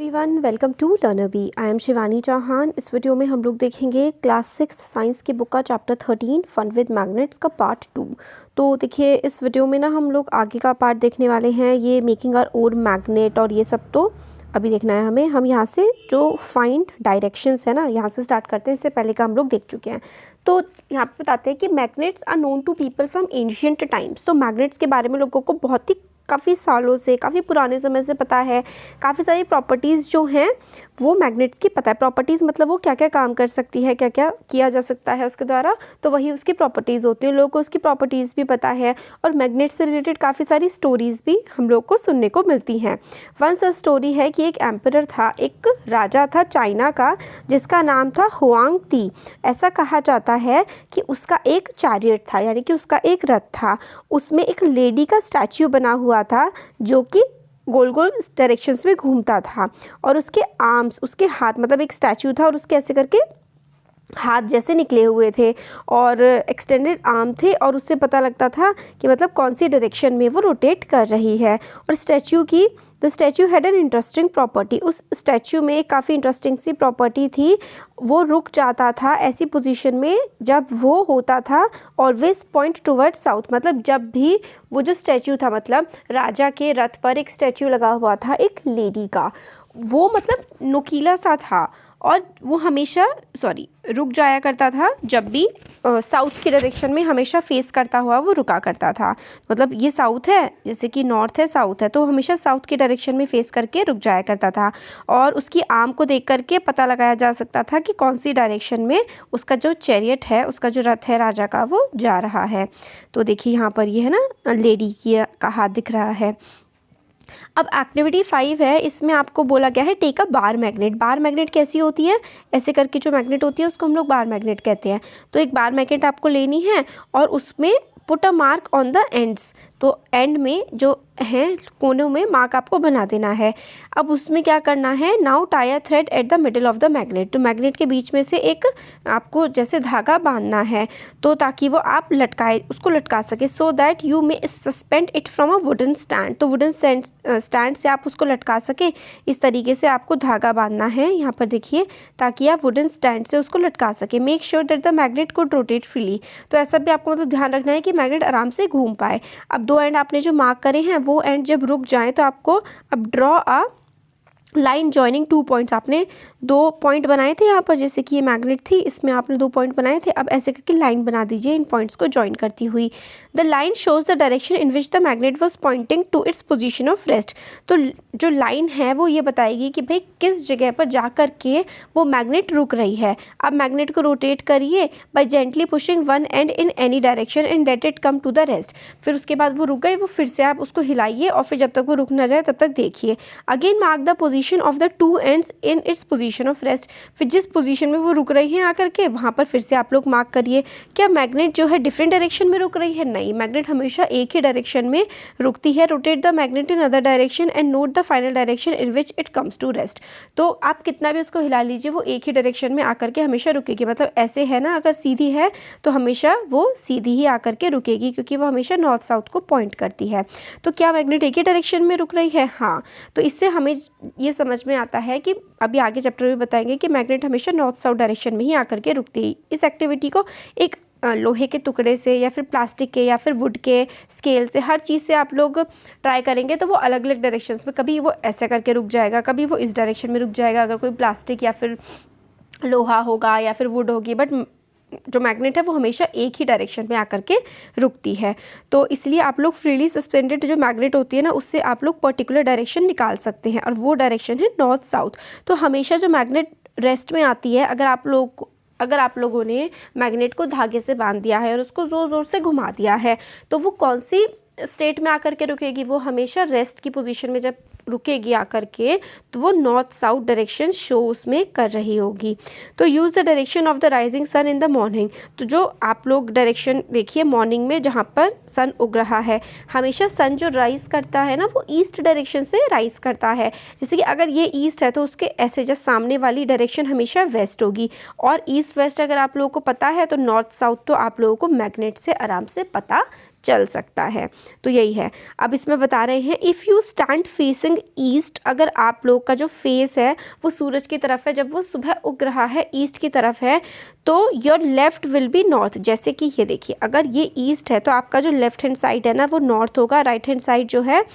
Everyone, welcome to learner B. I am Shivani Chauhan. इस video में हम लोग देखेंगे क्लास 6 साइंस की बुक का चैप्टर 13 फन विद मैग्नेट्स का पार्ट 2। तो देखिए, इस वीडियो में ना हम लोग आगे का पार्ट देखने वाले हैं, ये मेकिंग आवर ओन मैग्नेट और ये सब तो अभी देखना है हमें। हम यहाँ से जो फाइंड डायरेक्शंस है ना, यहाँ से स्टार्ट करते हैं। इससे पहले का हम लोग देख चुके हैं। तो यहाँ पे बताते हैं कि magnets are known to people from ancient times. तो मैग्नेट्स के बारे में लोगों को बहुत ही काफ़ी सालों से, काफ़ी पुराने समय से पता है। काफ़ी सारी प्रॉपर्टीज़ जो हैं वो मैग्नेट्स की पता है। प्रॉपर्टीज़ मतलब वो क्या क्या काम कर सकती है, क्या क्या किया जा सकता है उसके द्वारा, तो वही उसकी प्रॉपर्टीज़ होती हैं। लोगों को उसकी प्रॉपर्टीज़ भी पता है और मैग्नेट से रिलेटेड काफ़ी सारी स्टोरीज़ भी हम लोग को सुनने को मिलती हैं। वंस अ स्टोरी है कि एक एम्परर था, एक राजा था चाइना का, जिसका नाम था हुआंग ती। ऐसा कहा जाता है कि उसका एक चैरियट था, यानी कि उसका एक रथ था। उसमें एक लेडी का स्टैच्यू बना हुआ था जो कि गोल गोल डायरेक्शंस में घूमता था, और उसके आर्म्स, उसके हाथ, मतलब एक स्टैच्यू था और उसके ऐसे करके हाथ जैसे निकले हुए थे और एक्सटेंडेड आर्म थे, और उससे पता लगता था कि मतलब कौन सी डायरेक्शन में वो रोटेट कर रही है। और the statue had an interesting property. उस स्टैच्यू में एक काफ़ी इंटरेस्टिंग सी प्रॉपर्टी थी। वो रुक जाता था ऐसी पोजीशन में जब वो होता था ऑलवेज पॉइंट टूवर्ड साउथ। मतलब जब भी वो जो स्टैच्यू था, मतलब राजा के रथ पर एक स्टैच्यू लगा हुआ था एक लेडी का, वो मतलब नुकीला सा था और वो हमेशा रुक जाया करता था जब भी साउथ की डायरेक्शन में हमेशा फेस करता हुआ वो रुका करता था। मतलब ये साउथ है, जैसे कि नॉर्थ है, साउथ है, तो हमेशा साउथ की डायरेक्शन में फेस करके रुक जाया करता था। और उसकी आर्म को देख करके पता लगाया जा सकता था कि कौन सी डायरेक्शन में उसका जो चैरियट है, उसका जो रथ है राजा का, वो जा रहा है। तो देखिए यहाँ पर ये है ना, लेडी का हाथ दिख रहा है। अब एक्टिविटी 5 है, इसमें आपको बोला गया है take a bar magnet. Bar magnet कैसी होती है, ऐसे करके जो मैग्नेट होती है उसको हम लोग बार मैग्नेट कहते हैं। तो एक बार मैग्नेट आपको लेनी है और उसमें put a mark on the ends. तो एंड में जो हैं कोनों में मार्क आपको बना देना है। अब उसमें क्या करना है, now tie a thread at the middle of the magnet. तो मैग्नेट के बीच में से एक आपको जैसे धागा बांधना है, तो ताकि वो आप उसको लटका सके, so that you may suspend it from a wooden stand. तो वुडन स्टैंड से आप उसको लटका सके, इस तरीके से आपको धागा बांधना है यहाँ पर देखिए, ताकि आप वुडन स्टैंड से उसको लटका सके। Make sure that the magnet could rotate freely. तो ऐसा भी आपको मतलब ध्यान रखना है कि मैग्नेट आराम से घूम पाए। अब दो एंड आपने जो मार्क करे हैं वो एंड जब रुक जाए तो आपको अब draw a line joining 2 points. आपने 2 पॉइंट बनाए थे यहाँ पर, जैसे कि ये मैग्नेट थी, इसमें आपने 2 पॉइंट बनाए थे। अब ऐसे करके लाइन बना दीजिए इन पॉइंट्स को जॉइन करती हुई। The line shows the direction in which the magnet was pointing to its position of rest. तो जो लाइन है वो ये बताएगी कि भाई किस जगह पर जा कर के वो मैग्नेट रुक रही है। अब मैग्नेट को रोटेट करिए by gently pushing one end in any direction and let it come to the rest. फिर उसके बाद वो रुक गई, वो फिर से आप उसको हिलाइए और फिर जब तक वो रुक ना जाए तब तक देखिए। Again mark the position of the two ends in its position of rest. फिर जिस पोजीशन में वो रुक रही है आकर के वहाँ पर फिर से आप लोग मार्क करिए। क्या मैग्नेट जो है डिफरेंट डायरेक्शन में रुक रही है? नहीं, मैग्नेट हमेशा एक ही डायरेक्शन में रुकती है। Rotate the magnet in other direction and note the final direction in which it comes to rest. तो आप कितना भी उसको हिला लीजिए, वो एक ही डायरेक्शन में आकर के हमेशा रुकेगी। मतलब ऐसे है ना, अगर सीधी है तो हमेशा वो सीधी ही आकर के रुकेगी, क्योंकि वो हमेशा नॉर्थ साउथ को पॉइंट करती है। तो क्या मैग्नेट एक ही डायरेक्शन में रुक रही है? हाँ। तो इससे हमें ये समझ में आता है कि अभी आगे चैप्टर में बताएंगे कि मैग्नेट हमेशा नॉर्थ साउथ डायरेक्शन में ही आकर के रुकती है। इस एक्टिविटी को एक लोहे के टुकड़े से या फिर प्लास्टिक के या फिर वुड के स्केल से, हर चीज़ से आप लोग ट्राई करेंगे तो वो अलग अलग डायरेक्शंस में, कभी वो ऐसे करके रुक जाएगा, कभी वो इस डायरेक्शन में रुक जाएगा अगर कोई प्लास्टिक या फिर लोहा होगा या फिर वुड होगी। बट जो मैग्नेट है वो हमेशा एक ही डायरेक्शन में आकर के रुकती है। तो इसलिए आप लोग फ्रीली सस्पेंडेड जो मैग्नेट होती है ना, उससे आप लोग पर्टिकुलर डायरेक्शन निकाल सकते हैं, और वो डायरेक्शन है नॉर्थ साउथ। तो हमेशा जो मैग्नेट रेस्ट में आती है, अगर आप लोगों ने मैग्नेट को धागे से बांध दिया है और उसको ज़ोर ज़ोर से घुमा दिया है, तो वो कौन सी स्टेट में आकर के रुकेगी? वो हमेशा रेस्ट की पोजीशन में जब रुकेगी आकर के, तो वो नॉर्थ साउथ डायरेक्शन शो उसमें कर रही होगी। तो use the direction of the rising sun in the morning. तो जो आप लोग डायरेक्शन देखिए मॉर्निंग में जहाँ पर सन उग रहा है, हमेशा सन जो राइज करता है ना, वो ईस्ट डायरेक्शन से राइज करता है। जैसे कि अगर ये ईस्ट है तो उसके ऐसे जस्ट सामने वाली डायरेक्शन हमेशा वेस्ट होगी। और ईस्ट वेस्ट अगर आप लोगों को पता है तो नॉर्थ साउथ तो आप लोगों को मैग्नेट से आराम से पता चल सकता है। तो यही है। अब इसमें बता रहे हैं if you stand facing east, अगर आप लोग का जो फेस है वो सूरज की तरफ है, जब वो सुबह उग रहा है ईस्ट की तरफ है, तो your left will be north. जैसे कि ये देखिए, अगर ये ईस्ट है तो आपका जो लेफ़्ट हैंड साइड है ना वो नॉर्थ होगा, राइट हैंड साइड जो है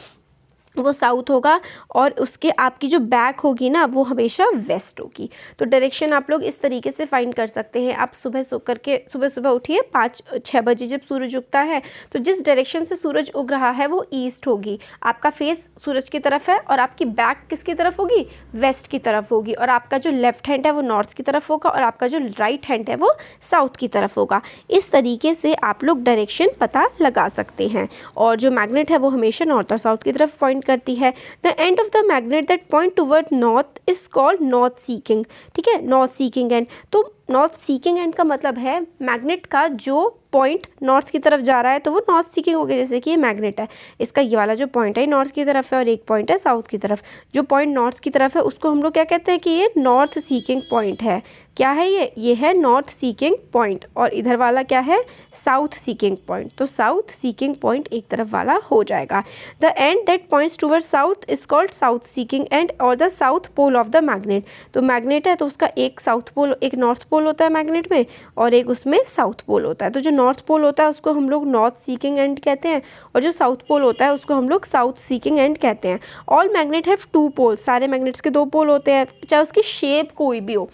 वो साउथ होगा, और उसके आपकी जो बैक होगी ना वो हमेशा वेस्ट होगी। तो डायरेक्शन आप लोग इस तरीके से फाइंड कर सकते हैं। आप सुबह सो करके सुबह उठिए 5-6 बजे जब सूरज उगता है, तो जिस डायरेक्शन से सूरज उग रहा है वो ईस्ट होगी, आपका फेस सूरज की तरफ है, और आपकी बैक किसकी तरफ होगी, वेस्ट की तरफ होगी, और आपका जो लेफ्ट हैंड है वो नॉर्थ की तरफ होगा, और आपका जो राइट हैंड है वो साउथ की तरफ होगा। इस तरीके से आप लोग डायरेक्शन पता लगा सकते हैं। और जो मैग्नेट है वो हमेशा नॉर्थ और साउथ की तरफ पॉइंट करती है। The end of the magnet that point toward north is called north seeking. ठीक है, नॉर्थ सीकिंग एंड। तो नॉर्थ सीकिंग एंड का मतलब है मैग्नेट का जो पॉइंट नॉर्थ की तरफ जा रहा है तो वो नॉर्थ सीकिंग हो गया। जैसे कि ये मैग्नेट है, इसका ये वाला जो पॉइंट है नॉर्थ की तरफ है और एक पॉइंट है साउथ की तरफ। जो पॉइंट नॉर्थ की तरफ है उसको हम लोग क्या कहते हैं कि ये नॉर्थ सीकिंग पॉइंट है। क्या है ये है नॉर्थ सीकिंग पॉइंट, और इधर वाला क्या है, साउथ सीकिंग पॉइंट। तो साउथ सीकिंग पॉइंट एक तरफ वाला हो जाएगा। The end that points toward south is called south seeking end और the south pole of the magnet. तो मैग्नेट है तो उसका एक साउथ पोल, एक नॉर्थ पोल होता है मैग्नेट में, और एक उसमें साउथ पोल होता है। तो जो नॉर्थ पोल होता है उसको हम लोग नॉर्थ सीकिंग एंड कहते हैं, और जो साउथ पोल होता है उसको हम लोग साउथ सीकिंग एंड कहते हैं। ऑल मैग्नेट हैव 2 पोल्स, सारे मैग्नेट्स के 2 पोल होते हैं, चाहे उसकी शेप कोई भी हो।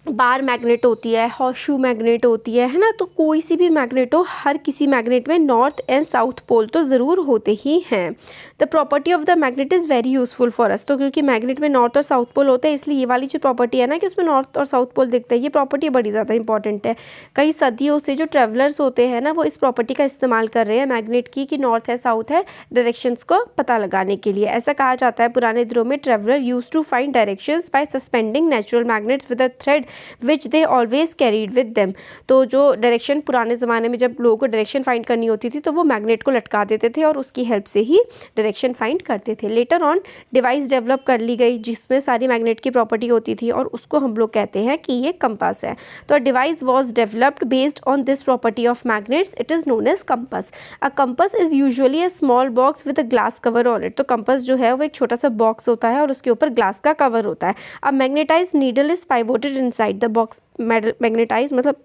बार मैग्नेट होती है, हॉर्सशू मैग्नेट होती है ना, तो कोई सी भी मैग्नेट हो, हर किसी मैग्नेट में नॉर्थ एंड साउथ पोल तो ज़रूर होते ही हैं। The property of the magnet is very useful for us. तो क्योंकि मैग्नेट में नॉर्थ और साउथ पोल होते हैं, इसलिए ये वाली जो प्रॉपर्टी है ना कि उसमें नॉर्थ और साउथ पोल दिखते हैं, ये प्रॉपर्टी बड़ी ज़्यादा इंपॉर्टेंट है। कई सदियों से जो ट्रैवलर्स होते हैं ना वो इस प्रॉपर्टी का इस्तेमाल कर रहे हैं मैग्नेट की, कि नॉर्थ है साउथ है, डायरेक्शंस को पता लगाने के लिए। ऐसा कहा जाता है पुराने दिनों में traveller use to find directions by suspending natural magnets with a thread which they always carried with them. तो जो डायरेक्शन पुराने ज़माने में जब लोगों को डायरेक्शन फाइंड करनी होती थी तो वो मैग्नेट को लटका देते थे और उसकी हेल्प से ही डायरेक्शन फाइंड करते थे। लेटर ऑन डिवाइस डेवलप कर ली गई जिसमें सारी मैग्नेट की प्रॉपर्टी होती थी, और उसको हम लोग कहते हैं कि ये कंपास है। तो device was developed based on this property of magnets, it is known as compass. A compass is usually a small box with a glass cover on it. तो कंपास जो है वो एक छोटा सा बॉक्स होता है और उसके ऊपर ग्लास का कवर होता है। A magnetize needle is pivoted inside the box. Magnetize मतलब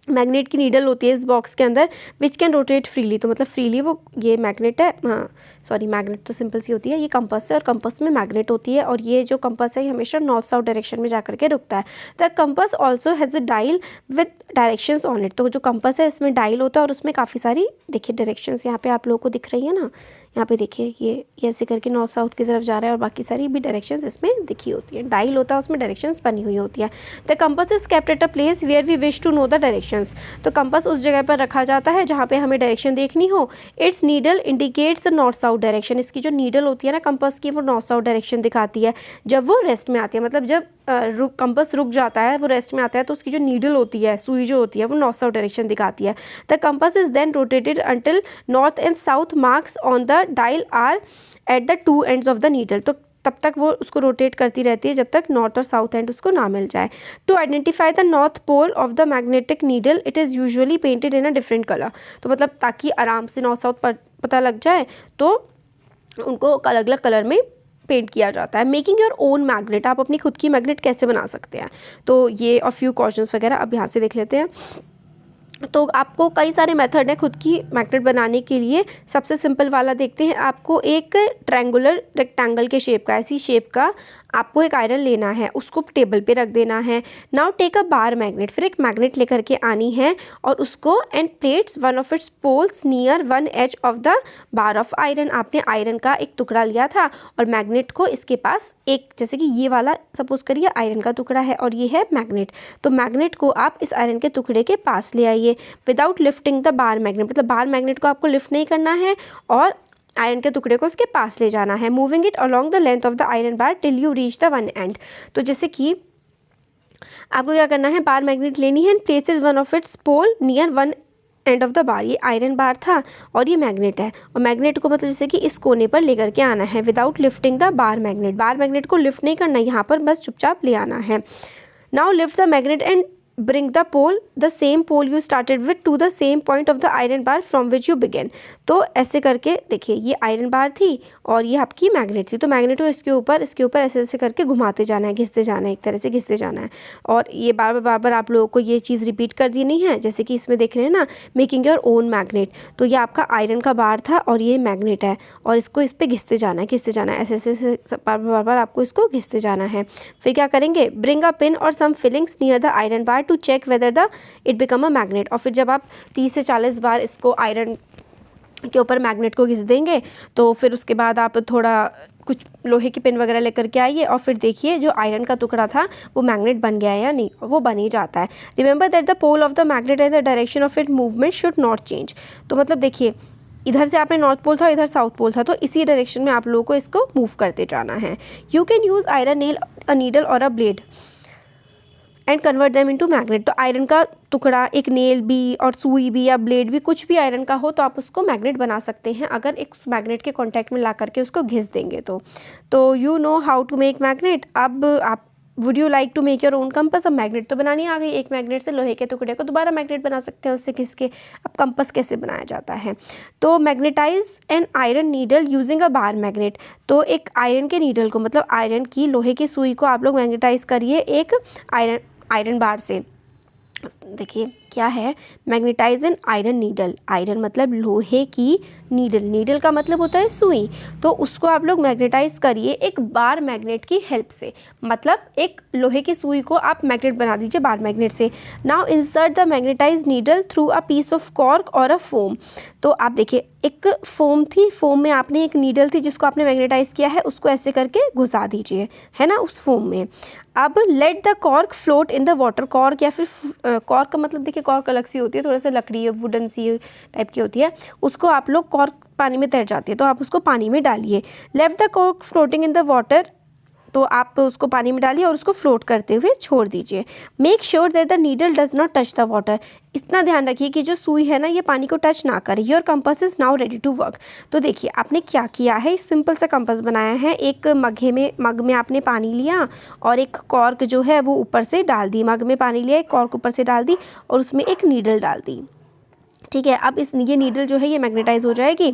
मैग्नेट की नीडल होती है इस बॉक्स के अंदर, विच कैन रोटेट फ्रीली। तो मतलब फ्रीली वो ये मैग्नेट है, हाँ सॉरी मैग्नेट तो सिंपल सी होती है, ये कंपास है और कंपास में मैग्नेट होती है, और ये जो कंपास है ये हमेशा नॉर्थ साउथ डायरेक्शन में जाकर के रुकता है। The compass also has a dial with directions on it. तो जो कंपास है इसमें डायल होता है और उसमें काफ़ी सारी देखिए डायरेक्शंस यहाँ पे आप लोगों को दिख रही है ना, यहाँ पे देखिए ये ऐसे करके नॉर्थ साउथ की तरफ जा रहा है और बाकी सारी भी डायरेक्शंस इसमें दिखी होती है। डायल होता है उसमें डायरेक्शंस बनी हुई होती है। The compass is kept at a place where we wish to know the directions. तो कंपास उस जगह पर रखा जाता है जहाँ पे हमें डायरेक्शन देखनी हो। It's needle indicates the north south direction. इसकी जो नीडल होती है ना कंपास की वो नॉर्थ साउथ डायरेक्शन दिखाती है जब वो रेस्ट में आती है। मतलब जब कंपास रुक जाता है, वो रेस्ट में आता है, तो उसकी जो नीडल होती है, सुई जो होती है, वो नॉर्थ साउथ डायरेक्शन दिखाती है। The compass is then rotated until north and south marks on the dial are at the 2 ends of the needle. तो तब तक वो उसको रोटेट करती रहती है जब तक नॉर्थ और साउथ एंड उसको ना मिल जाए। To identify the north pole of the magnetic needle it is usually painted in a different colour. तो मतलब ताकि आराम से नॉर्थ साउथ पता लग जाए तो उनको अलग अलग कलर में पेंट किया जाता है। मेकिंग योर ओन मैग्नेट, आप अपनी खुद की मैग्नेट कैसे बना सकते हैं, तो ये और फ्यू क्वेश्चंस वगैरह अब यहाँ से देख लेते हैं। तो आपको कई सारे मेथड हैं खुद की मैग्नेट बनाने के लिए। सबसे सिंपल वाला देखते हैं। आपको एक ट्रायंगुलर रेक्टेंगल के शेप का, ऐसी शेप का आपको एक आयरन लेना है, उसको टेबल पे रख देना है। Now take a bar magnet, फिर एक मैग्नेट लेकर के आनी है और उसको and plates one of its poles near one edge of the bar of iron. आपने आयरन का एक टुकड़ा लिया था और मैग्नेट को इसके पास एक, जैसे कि ये वाला सपोज करिए आयरन का टुकड़ा है और ये है मैग्नेट, तो मैग्नेट को आप इस आयरन के टुकड़े के पास ले आइए without lifting the bar magnet. मतलब बार मैग्नेट को आपको लिफ्ट नहीं करना है और आयरन के टुकड़े को उसके पास ले जाना है। Moving it along the length of the iron bar till you reach the one and. तो जैसे कि आपको क्या करना है, बार मैग्नेट लेनी है and places one of its pole near one end of the bar. ये आयरन बार था और ये मैग्नेट है, और मैग्नेट को मतलब जैसे कि इस कोने पर लेकर के आना है without lifting the bar magnet. Bar magnet को लिफ्ट नहीं करना, यहाँ पर बस चुपचाप ले आना है। Now lift the magnet and bring the pole, the same pole you started with, to the same point of the iron bar from which you began। तो ऐसे करके देखिए, ये आयरन बार थी और ये आपकी मैग्नेट थी, तो मैग्नेट को इसके ऊपर ऐसे ऐसे करके घुमाते जाना है, घिसते जाना है, एक तरह से घिसते जाना है। और ये बार बार आप लोगों को ये चीज़ रिपीट कर देनी है, जैसे कि इसमें देख रहे हैं ना, मेकिंग योर ओन मैग्नेट। तो ये आपका आयरन का बार था और ये मैग्नेट है, और इसको इस पर घिसते जाना है, घिसते जाना है, ऐसे ऐसे बार आपको इसको घिसते जाना है। फिर क्या करेंगे, ब्रिंग अ पिन और some filings near the iron bar to check whether the it become a magnet. और फिर जब आप 30 से 40 बार इसको आयरन के ऊपर मैग्नेट को घिस देंगे, तो फिर उसके बाद आप थोड़ा कुछ लोहे की पिन वगैरह लेकर के आइए और फिर देखिए जो आयरन का टुकड़ा था वो मैग्नेट बन गया है या नहीं, वो बन ही जाता है। Remember that the pole of the magnet and the direction of it movement should not change. तो मतलब देखिए, इधर से आपने नॉर्थ पोल था, इधर साउथ पोल था, तो इसी डायरेक्शन में आप लोगों को इसको मूव करते जाना है। You can use iron nail, a needle और a blade and convert them into magnet. तो आयरन का टुकड़ा, एक नेल भी और सुई भी या ब्लेड भी, कुछ भी आयरन का हो तो आप उसको मैग्नेट बना सकते हैं, अगर एक मैग्नेट के कांटेक्ट में ला करके उसको घिस देंगे तो you know how to make magnet. अब आप would you like to make your own compass. अब मैग्नेट तो बनानी आ गई, एक मैग्नेट से लोहे के टुकड़े को दोबारा मैग्नेट बना सकते हैं उससे घिस के। अब कंपास कैसे बनाया जाता है, तो magnetize an iron needle using a bar magnet. तो एक आयरन के नीडल को, मतलब आयरन की लोहे की सुई को आप लोग मैग्नेटाइज करिए एक आयरन बार से। देखिए क्या है, magnetize an iron needle, iron मतलब लोहे की नीडल, नीडल का मतलब होता है सुई, तो उसको आप लोग मैग्नेटाइज करिए एक बार मैग्नेट की हेल्प से। मतलब एक लोहे की सुई को आप मैग्नेट बना दीजिए बार मैग्नेट से। Now insert the magnetize needle through a piece of cork और अ फोम। तो आप देखिए, एक फोम थी, फोम में आपने एक नीडल थी जिसको आपने मैग्नेटाइज किया है, उसको ऐसे करके घुसा दीजिए, है ना, उस फोम में। अब let the cork float in the water. Cork या फिर कॉर्क का मतलब देखिए, कॉर्क अलग सी होती है, थोड़ा सा लकड़ी वुडन सी टाइप की होती है, उसको आप लोग, कॉर्क पानी में तैर जाती है तो आप उसको पानी में डालिए। Left the cork floating in the water, तो आप उसको पानी में डालिए और उसको फ्लोट करते हुए छोड़ दीजिए। Make sure that the needle does not touch the water. इतना ध्यान रखिए कि जो सुई है ना, ये पानी को टच ना करे। Your compass is now ready to work. तो देखिए आपने क्या किया है, सिंपल सा कंपास बनाया है। एक मग में आपने पानी लिया और एक कॉर्क जो है वो ऊपर से डाल दी, मग में पानी लिया, एक कॉर्क ऊपर से डाल दी और उसमें एक नीडल डाल दी, ठीक है। अब ये नीडल जो है ये मैग्नेटाइज हो जाएगी,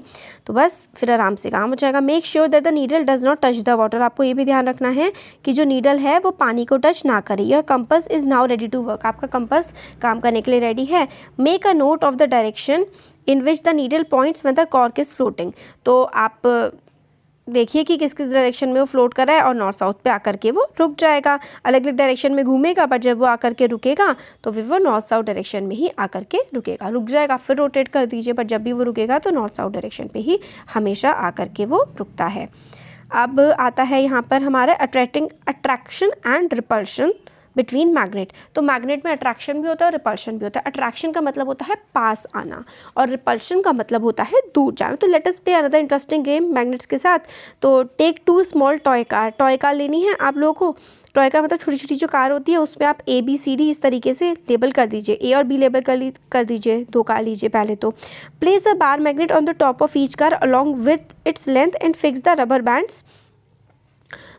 तो बस फिर आराम से काम हो जाएगा। Make sure that the needle does not touch the water. आपको ये भी ध्यान रखना है कि जो नीडल है वो पानी को टच ना करे। Your compass is now ready to work. आपका कंपास काम करने के लिए रेडी है। Make a note of the direction in which the needle points when the cork is floating. तो आप देखिए कि किस किस डायरेक्शन में वो फ्लोट कर रहा है और नॉर्थ साउथ पे आकर के वो रुक जाएगा। अलग अलग डायरेक्शन में घूमेगा, पर जब वो आकर के रुकेगा तो फिर वो नॉर्थ साउथ डायरेक्शन में ही आकर के रुकेगा, रुक जाएगा। फिर रोटेट कर दीजिए, पर जब भी वो रुकेगा तो नॉर्थ साउथ डायरेक्शन पे ही हमेशा आकर के वो रुकता है। अब आता है यहाँ पर हमारा attraction and repulsion between magnet. तो मैग्नेट में अट्रैक्शन भी होता है और रिपल्शन भी होता है। अट्रैक्शन का मतलब होता है पास आना और रिपल्शन का मतलब होता है दूर जाना। तो let us play another interesting game magnets के साथ। तो take 2 small toy car. Toy car लेनी है आप लोगों को। टॉय कार मतलब छोटी छोटी जो कार होती है, उस पर आप ABCD इस तरीके से लेबल कर दीजिए, A और B लेबल कर दीजिए। 2 कार लीजिए पहले तो। Place a bar magnet on the top of each car along with its length and fix the rubber bands.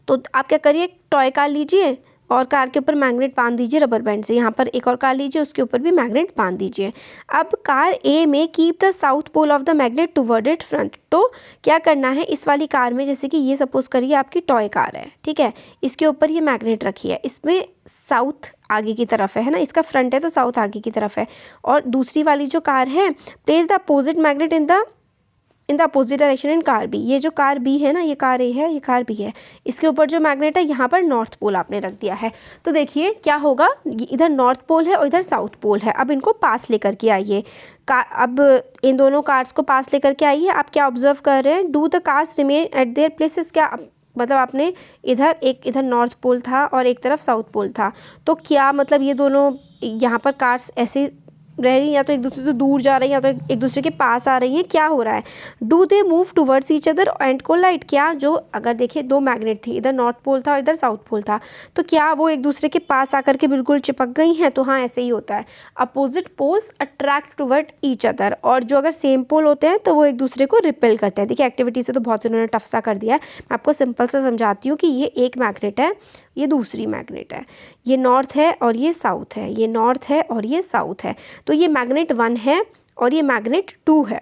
तो आप क्या करिए, टॉय कार लीजिए और कार के ऊपर मैग्नेट बांध दीजिए रबर बैंड से। यहाँ पर एक और कार लीजिए, उसके ऊपर भी मैग्नेट बांध दीजिए। अब कार A में keep the south pole of the magnet toward it front. तो क्या करना है, इस वाली कार में, जैसे कि ये सपोज करिए आपकी टॉय कार है, ठीक है, इसके ऊपर ये मैग्नेट रखी है, इसमें साउथ आगे की तरफ है ना, इसका फ्रंट है तो साउथ आगे की तरफ है। और दूसरी वाली जो कार है, place the opposite magnet in the opposite direction in car B। ये जो कार B है ना, ये कार A है, ये कार B है, इसके ऊपर जो मैग्नेट है यहाँ पर नॉर्थ पोल आपने रख दिया है। तो देखिए क्या होगा, इधर नॉर्थ पोल है और इधर साउथ पोल है। अब इनको पास लेकर के आइए। अब इन दोनों कार्स को पास लेकर के आइए। आप क्या ऑब्जर्व कर रहे हैं, do the cars remain at there places. क्या मतलब आपने इधर नॉर्थ पोल था और एक तरफ साउथ पोल था, तो क्या मतलब ये दोनों यहाँ पर कार्स ऐसे रह रही हैं, या तो एक दूसरे से दूर जा रही हैं या तो एक दूसरे के पास आ रही हैं, क्या हो रहा है। Do they move towards each other and collide. क्या जो, अगर देखिए 2 मैग्नेट थी, इधर नॉर्थ पोल था और इधर साउथ पोल था, तो क्या वो एक दूसरे के पास आकर के बिल्कुल चिपक गई हैं। तो हाँ, ऐसे ही होता है। Opposite poles attract toward each other. और जो अगर सेम पोल होते हैं तो वो एक दूसरे को रिपेल करते हैं। देखिए एक्टिविटी से तो बहुत इन्होंने टफ सा कर दिया है। मैं आपको सिंपल सा समझाती हूँ कि ये एक मैग्नेट है ये दूसरी मैग्नेट है, ये नॉर्थ है और ये साउथ है, ये नॉर्थ है और ये साउथ है। तो ये मैग्नेट 1 है और ये मैग्नेट 2 है।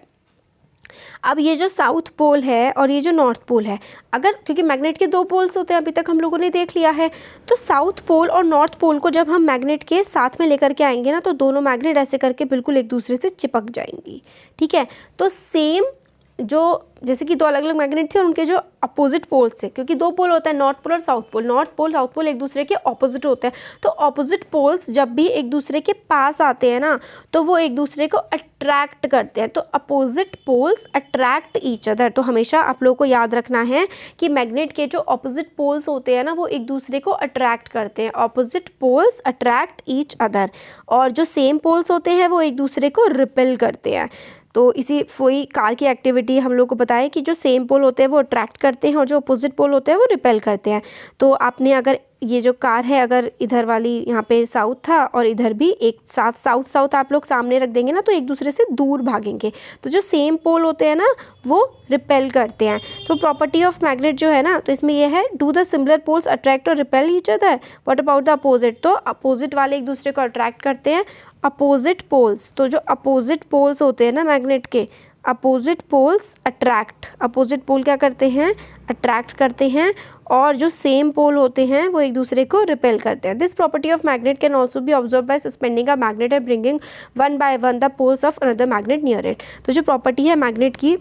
अब ये जो साउथ पोल है और ये जो नॉर्थ पोल है, अगर क्योंकि मैग्नेट के 2 पोल्स होते हैं, अभी तक हम लोगों ने देख लिया है, तो साउथ पोल और नॉर्थ पोल को जब हम मैग्नेट के साथ में लेकर के आएंगे ना, तो दोनों मैग्नेट ऐसे करके बिल्कुल एक दूसरे से चिपक जाएंगी। ठीक है, तो सेम जो जैसे कि 2 अलग अलग मैग्नेट थे और उनके जो अपोजिट पोल्स थे, क्योंकि 2 पोल होता है नॉर्थ पोल और south pole, north pole south pole एक दूसरे के ऑपोजिट होते हैं, तो ऑपोजिट पोल्स जब भी एक दूसरे के पास आते हैं ना, तो वो एक दूसरे को अट्रैक्ट करते हैं। तो opposite poles attract each other. तो हमेशा आप लोगों को याद रखना है कि मैग्नेट के जो ऑपोजिट पोल्स होते हैं ना, वो एक दूसरे को अट्रैक्ट करते हैं। Opposite poles attract each other, और जो सेम पोल्स होते हैं वो एक दूसरे को रिपेल करते हैं। तो इसी वही कार की एक्टिविटी हम लोग को बताएं कि जो सेम पोल होते हैं वो अट्रैक्ट करते हैं और जो अपोजिट पोल होते हैं वो रिपेल करते हैं। तो आपने अगर ये जो कार है, अगर इधर वाली यहाँ पे साउथ था और इधर भी एक साथ साउथ साउथ आप लोग सामने रख देंगे ना, तो एक दूसरे से दूर भागेंगे। तो जो सेम पोल होते हैं ना वो रिपेल करते हैं। तो प्रॉपर्टी ऑफ मैग्नेट जो है ना, तो इसमें ये है, do the similar poles attract और repel each other, what about the opposite. तो अपोजिट वाले एक दूसरे को अट्रैक्ट करते हैं, अपोजिट पोल्स। तो जो अपोजिट पोल्स होते हैं ना मैग्नेट के, opposite poles attract, opposite pole क्या करते हैं, अट्रैक्ट करते हैं, और जो सेम पोल होते हैं वो एक दूसरे को रिपेल करते हैं। This property of magnet can also be observe by suspending a magnet and bringing one by one the poles of another magnet near it. तो जो प्रॉपर्टी है मैग्नेट की,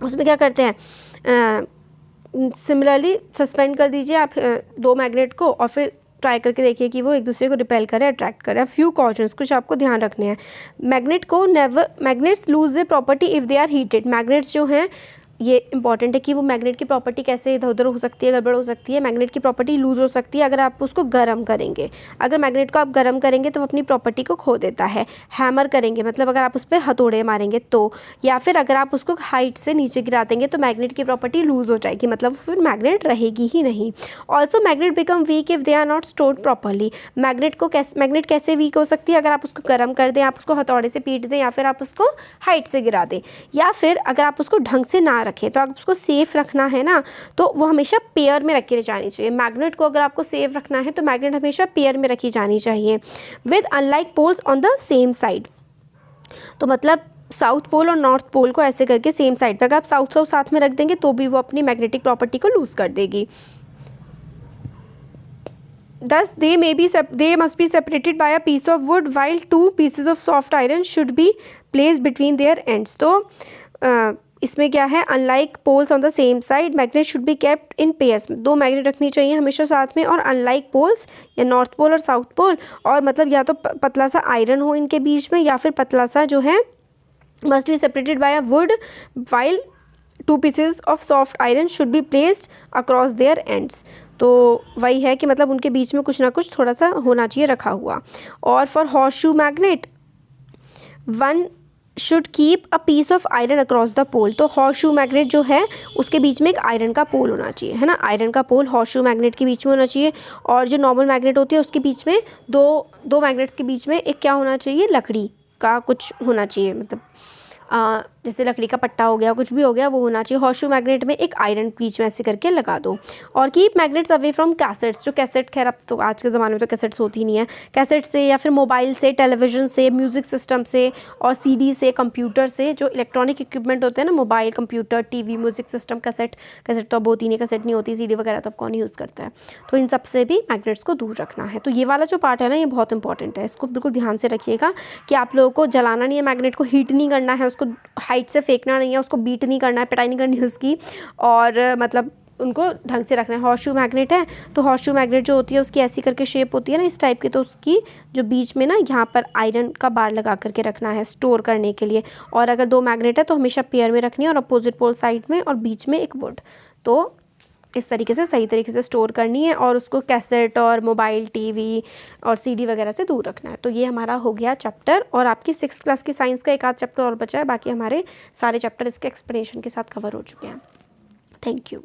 उसमें क्या करते हैं, सिमिलरली सस्पेंड कर दीजिए आप 2 मैग्नेट को, और फिर ट्राई करके देखिए कि वो एक दूसरे को रिपेल करे, अट्रैक्ट करे। फ्यू कॉशंस, कुछ आपको ध्यान रखने हैं। Magnets lose the property if they are heated. Magnets जो हैं, ये इंपॉर्टेंट है कि वो मैग्नेट की प्रॉपर्टी कैसे इधर उधर हो सकती है, गड़बड़ हो सकती है। मैग्नेट की प्रॉपर्टी लूज़ हो सकती है अगर आप उसको गर्म करेंगे। अगर मैग्नेट को आप गर्म करेंगे तो वो अपनी प्रॉपर्टी को खो देता है। हैमर करेंगे मतलब अगर आप उस पर हथौड़े मारेंगे तो, या फिर अगर आप उसको हाइट से नीचे गिरा देंगे तो मैग्नेट की प्रॉपर्टी लूज़ हो जाएगी, मतलब फिर मैग्नेट रहेगी ही नहीं। Also magnet become weak if they are not stored properly. Magnet कैसे वीक हो सकती है, अगर आप उसको गर्म कर दें, आप उसको हथौड़े से पीट दें, या फिर आप उसको हाइट से गिरा दें, या फिर अगर आप उसको ढंग से ना रखें। तो आप उसको सेफ रखना है ना, तो वो हमेशा पेयर में रखी जानी चाहिए। मैग्नेट को अगर आपको सेफ रखना है तो मैग्नेट हमेशा पेयर में रखी जानी चाहिए, with unlike poles on the same side. तो मतलब साउथ पोल और नॉर्थ पोल को ऐसे करके सेम साइड पे अगर आप साउथ साथ में रख देंगे तो भी वो अपनी मैग्नेटिक प्रॉपर्टी को लूज कर देगी। Thus, they must be separated by a piece of wood, while 2 pieces of soft iron should be placed between their ends. तो इसमें क्या है, unlike poles on the same side, magnet should be kept in pairs. 2 magnet रखनी चाहिए हमेशा साथ में, और अनलाइक पोल्स या नॉर्थ पोल और साउथ पोल, और मतलब या तो पतला सा आयरन हो इनके बीच में, या फिर पतला सा जो है must be separated by a would, while 2 pieces of soft iron should be placed across their ends। तो वही है कि मतलब उनके बीच में कुछ ना कुछ थोड़ा सा होना चाहिए रखा हुआ। और for horseshoe magnet, one should keep a piece of iron across the pole. तो हॉर्स शू मैग्नेट जो है उसके बीच में एक आयरन का पोल होना चाहिए, है ना, आयरन का पोल हॉर्स शू मैग्नेट के बीच में होना चाहिए। और जो नॉर्मल मैग्नेट होती है उसके बीच में दो मैग्नेट्स के बीच में एक क्या होना चाहिए, लकड़ी का कुछ होना चाहिए, मतलब जैसे लकड़ी का पट्टा हो गया, कुछ भी हो गया, वो होना चाहिए। हॉर्स शू मैग्नेट में एक आयरन बीच में ऐसे करके लगा दो। और keep magnets away from cassettes. जो कैसेट, खैर अब तो आज के ज़माने में तो कैसेट्स होती नहीं है, कैसेट से या फिर मोबाइल से, टेलीविज़न से, म्यूज़िक सिस्टम से, और सीडी से, कंप्यूटर से, जो इलेक्ट्रॉनिक इक्विपमेंट होते हैं ना, mobile, computer, TV, music system, cassette तो अब होती नहीं, कैसेट नहीं होती, सीडी वगैरह तो अब कौन यूज़ करता है। तो इन सब से भी मैग्नेट्स को दूर रखना है। तो ये वाला जो पार्ट है ना, ये बहुत इंपॉर्टेंट है, इसको बिल्कुल ध्यान से रखिएगा कि आप लोगों को जलाना नहीं है मैग्नेट को, हीट नहीं करना है उसको, हाइट से फेंकना नहीं है उसको, बीट नहीं करना है, पिटाई नहीं करनी है उसकी, और मतलब उनको ढंग से रखना है। हॉर्स शू मैग्नेट है तो हॉर्स शू मैग्नेट जो होती है उसकी ऐसी करके शेप होती है ना, इस टाइप की, तो उसकी जो बीच में ना यहाँ पर आयरन का बार लगा करके रखना है स्टोर करने के लिए। और अगर 2 मैग्नेट है तो हमेशा पेयर में रखनी है, और अपोजिट पोल साइड में, और बीच में एक वुड। तो इस तरीके से सही तरीके से स्टोर करनी है, और उसको कैसेट और मोबाइल, टीवी और सीडी वगैरह से दूर रखना है। तो ये हमारा हो गया चैप्टर, और आपकी 6th क्लास की साइंस का एक आध चैप्टर और बचा है, बाकी हमारे सारे चैप्टर इसके एक्सप्लेनेशन के साथ कवर हो चुके हैं। Thank you.